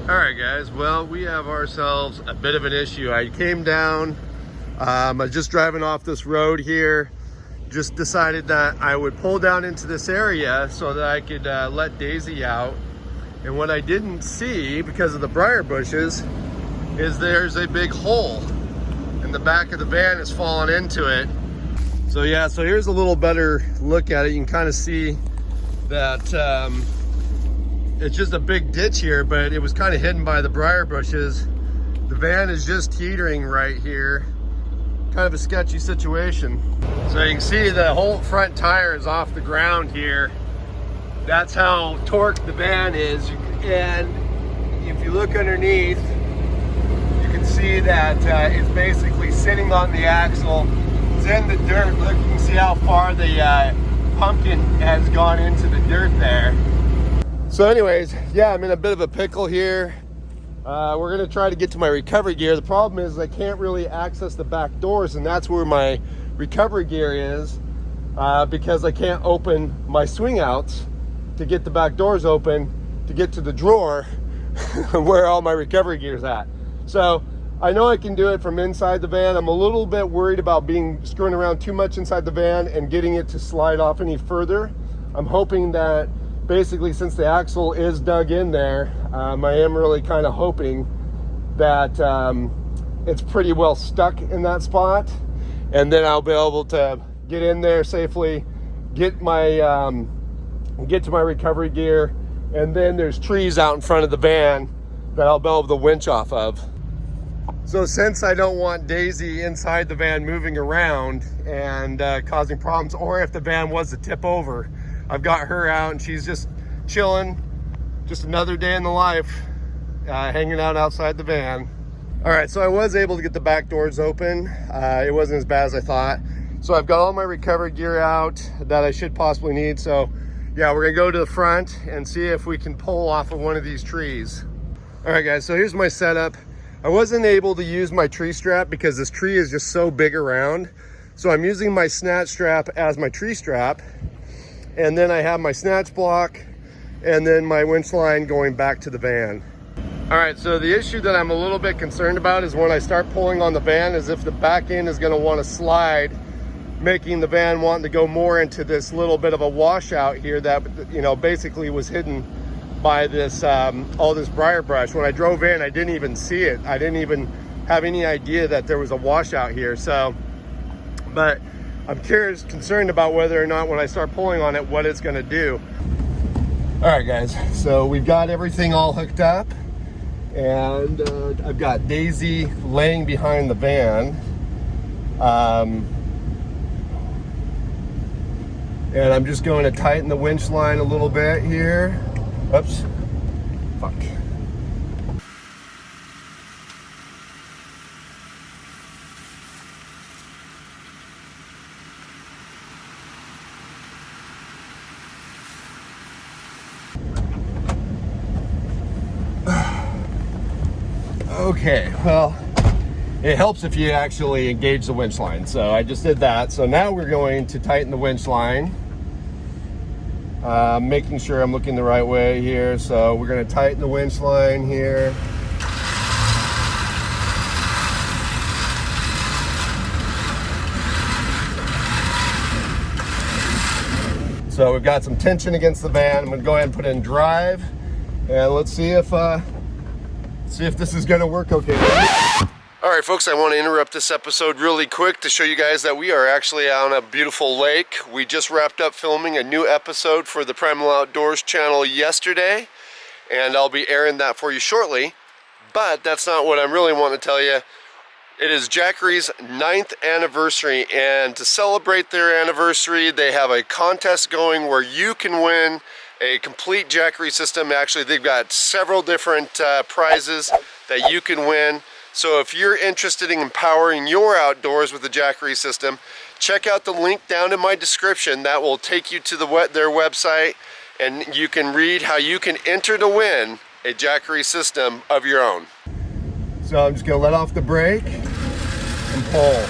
All right, guys, well, we have ourselves a bit of an issue. I came down, I was just driving off this road here, just decided that I would pull down into this area so that I could let Daisy out. And what I didn't see, because of the briar bushes, is there's a big hole and the back of the van is fallen into it. So yeah, so here's a little better look at it. You can kind of see that it's just a big ditch here, but it was kind of hidden by the briar bushes. The van is just teetering right here. Kind of a sketchy situation. So you can see the whole front tire is off the ground here. That's how torqued the van is. And if you look underneath, you can see that it's basically sitting on the axle. It's in the dirt. Look, you can see how far the pumpkin has gone into the dirt there. So anyways, yeah, I'm in a bit of a pickle here. We're gonna try to get to my recovery gear. The problem is I can't really access the back doors, and that's where my recovery gear is, because I can't open my swing outs to get the back doors open to get to the drawer where all my recovery gear is at. So I know I can do it from inside the van. I'm a little bit worried about screwing around too much inside the van and getting it to slide off any further. I'm hoping that basically, since the axle is dug in there, I am really kind of hoping that it's pretty well stuck in that spot, and then I'll be able to get in there safely, get to my recovery gear, and then there's trees out in front of the van that I'll be able to winch off of. So since I don't want Daisy inside the van moving around and causing problems, or if the van was to tip over, I've got her out and she's just chilling. Just another day in the life, hanging out outside the van. All right, so I was able to get the back doors open. It wasn't as bad as I thought. So I've got all my recovery gear out that I should possibly need. So yeah, we're gonna go to the front and see if we can pull off of one of these trees. All right, guys, so here's my setup. I wasn't able to use my tree strap because this tree is just so big around. So I'm using my snatch strap as my tree strap. And then I have my snatch block and then my winch line going back to the van. All right, so the issue that I'm a little bit concerned about is when I start pulling on the van, is if the back end is gonna wanna slide, making the van wanting to go more into this little bit of a washout here that, you know, basically was hidden by this, all this briar brush. When I drove in, I didn't even see it. I didn't even have any idea that there was a washout here. So, but I'm concerned about whether or not when I start pulling on it, what it's gonna do. All right, guys, so we've got everything all hooked up, and I've got Daisy laying behind the van. And I'm just going to tighten the winch line a little bit here. Oops, fuck. Okay, well, it helps if you actually engage the winch line. So I just did that. So now we're going to tighten the winch line. Making sure I'm looking the right way here. So we're going to tighten the winch line here. So we've got some tension against the van. I'm going to go ahead and put it in drive, and let's see if this is going to work okay. All right, folks, I want to interrupt this episode really quick to show you guys that we are actually on a beautiful lake. We just wrapped up filming a new episode for the Primal Outdoors channel yesterday, and I'll be airing that for you shortly. But that's not what I'm really wanting to tell you. It is Jackery's 9th anniversary, and to celebrate their anniversary, they have a contest going where you can win a complete Jackery system. Actually, they've got several different prizes that you can win. So if you're interested in empowering your outdoors with the Jackery system, check out the link down in my description. That will take you to their website, and you can read how you can enter to win a Jackery system of your own. So I'm just going to let off the brake and pull.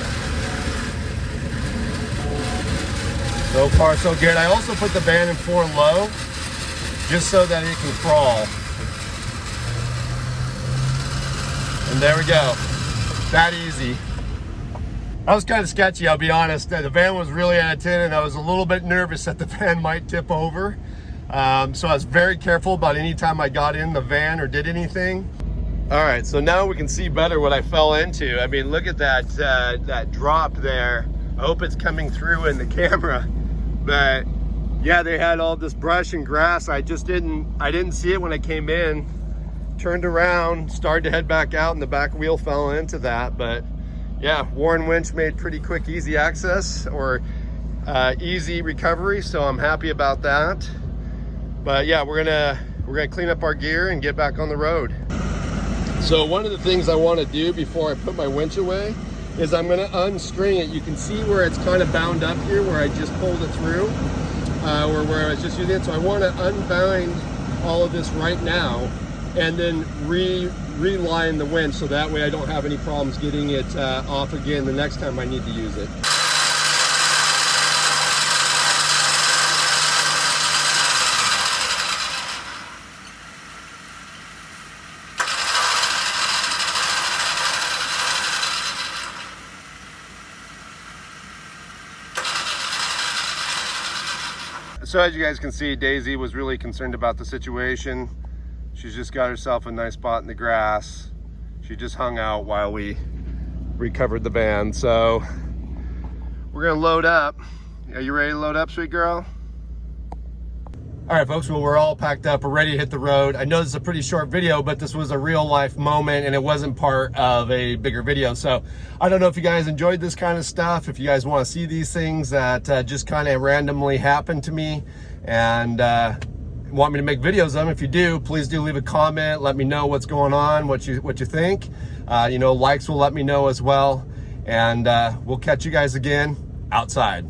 So far so good. I also put the van in 4 low just so that it can crawl. And there we go. That easy. That was kind of sketchy, I'll be honest. The van was really out of 10 and I was a little bit nervous that the van might tip over. So I was very careful about any time I got in the van or did anything. All right, so now we can see better what I fell into. I mean, look at that, that drop there. I hope it's coming through in the camera. But yeah, they had all this brush and grass. I didn't see it when I came in. Turned around, started to head back out, and the back wheel fell into that. But yeah, Warren winch made pretty quick, easy access, or easy recovery, so I'm happy about that. But yeah, we're gonna clean up our gear and get back on the road. So one of the things I want to do before I put my winch away is I'm gonna unstring it. You can see where it's kind of bound up here, where I just pulled it through, or where I was just using it. So I want to unbind all of this right now, and then reline the winch, so that way I don't have any problems getting it off again the next time I need to use it. So as you guys can see, Daisy was really concerned about the situation. She's just got herself a nice spot in the grass. She just hung out while we recovered the van. So we're gonna load up. Are you ready to load up, sweet girl? All right, folks, well, we're all packed up. We're ready to hit the road. I know this is a pretty short video, but this was a real life moment and it wasn't part of a bigger video. So I don't know if you guys enjoyed this kind of stuff, if you guys want to see these things that just kind of randomly happened to me and want me to make videos of them. If you do, please do leave a comment. Let me know what's going on, what you think. You know, likes will let me know as well. And we'll catch you guys again outside.